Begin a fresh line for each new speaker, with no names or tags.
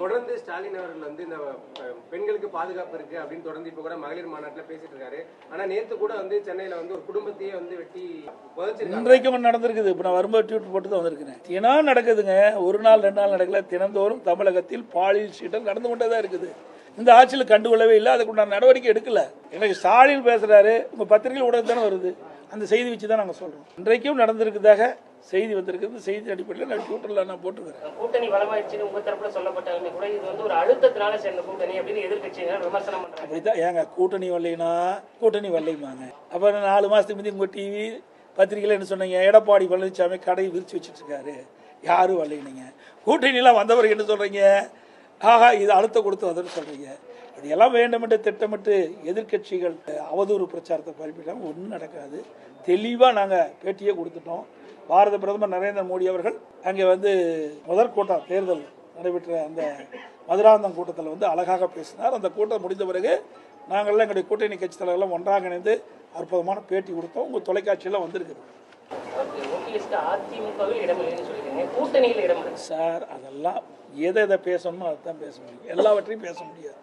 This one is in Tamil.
தொடர்ந்து ஸ்டாலின் அவர்கள் வந்து இந்த பெண்களுக்கு பாதுகாப்பு இருக்கு அப்படின்னு தொடர்ந்து இப்ப கூட மகளிர் மாநாட்டில் பேசிட்டு இருக்காரு. ஆனா நேத்து கூட வந்து சென்னையில வந்து ஒரு குடும்பத்தையே வந்து வெட்டி புதைச்சிருக்காங்க.
இன்றைக்கும் நடந்திருக்குது. இப்ப நான் வரும்போது ட்வீட் போட்டு தான் வந்திருக்கிறேன். தினம் நடக்குதுங்க. ஒரு நாள் 2 நாள் நடக்கல. தினந்தோறும் தமிழகத்தில் பாலியல் சீட்டல் நடந்து கொண்டே தான் இருக்குது. இந்த ஆட்சியில் கண்டுகொள்ளவே இல்லை. அதுக்குண்டான நடவடிக்கை எடுக்கல. எனக்கு ஸ்டாலின் பேசுறாரு, உங்க பத்திரிகையில் ஊடகம் தானே வருது. அந்த செய்தி வச்சு தான் நாங்கள் சொல்றோம். இன்றைக்கும் நடந்திருக்குதாக செய்தி வந்திருக்குது. செய்தி அடிப்படையில் நான் ட்விட்டர்ல நான் போட்டுக்கிறேன்.
கூட்டணி பலமாயிடுச்சுன்னு உங்க தரப்புல சொல்லப்பட்டாலுமே கூட இது வந்து ஒரு அழுத்தத்தினால சேர்ந்த கூட்டணி அப்படின்னு எதிர்க்கட்சியினர் விமர்சனம் பண்றாங்க.
அப்படித்தான் ஏங்க கூட்டணி வரலைன்னா கூட்டணி வரலைமாங்க. அப்புறம் 4 மாசத்துக்கு முந்தைய உங்க டிவி பத்திரிகையில் என்ன சொன்னீங்க? எடப்பாடி பழனிசாமி கடையை விரிச்சு வச்சுட்டு இருக்காரு, யாரும் வரலைங்க. கூட்டணியெல்லாம் வந்தவர்கள் என்ன சொல்றீங்க? ஆஹா, இது அழுத்தம் கொடுத்து வந்ததுன்னு சொல்றீங்க. இதெல்லாம் வேண்டுமென்று திட்டமிட்டு எதிர்கட்சிகள் அவதூறு பிரச்சாரத்தை பரப்பிட்டாங்க. ஒன்றும் நடக்காது. தெளிவாக நாங்கள் பேட்டியே கொடுத்துட்டோம். பாரத பிரதமர் நரேந்திர மோடி அவர்கள் அங்கே வந்து முதற்கூட்டம் தேர்தல் நடைபெற்ற அந்த மதுராந்தகம் கூட்டத்தில் வந்து அழகாக பேசினார். அந்த கூட்டம் முடிந்த பிறகு நாங்கள்லாம் எங்களுடைய கூட்டணி கட்சி தலைவர்கள்லாம் ஒன்றாக இணைந்து அற்புதமான பேட்டி கொடுத்தோம். உங்கள் தொலைக்காட்சியெல்லாம் வந்திருக்குது. சார் அதெல்லாம் எதை பேசணுமோ அதை தான் பேச முடியும். எல்லாவற்றையும் பேச முடியாது.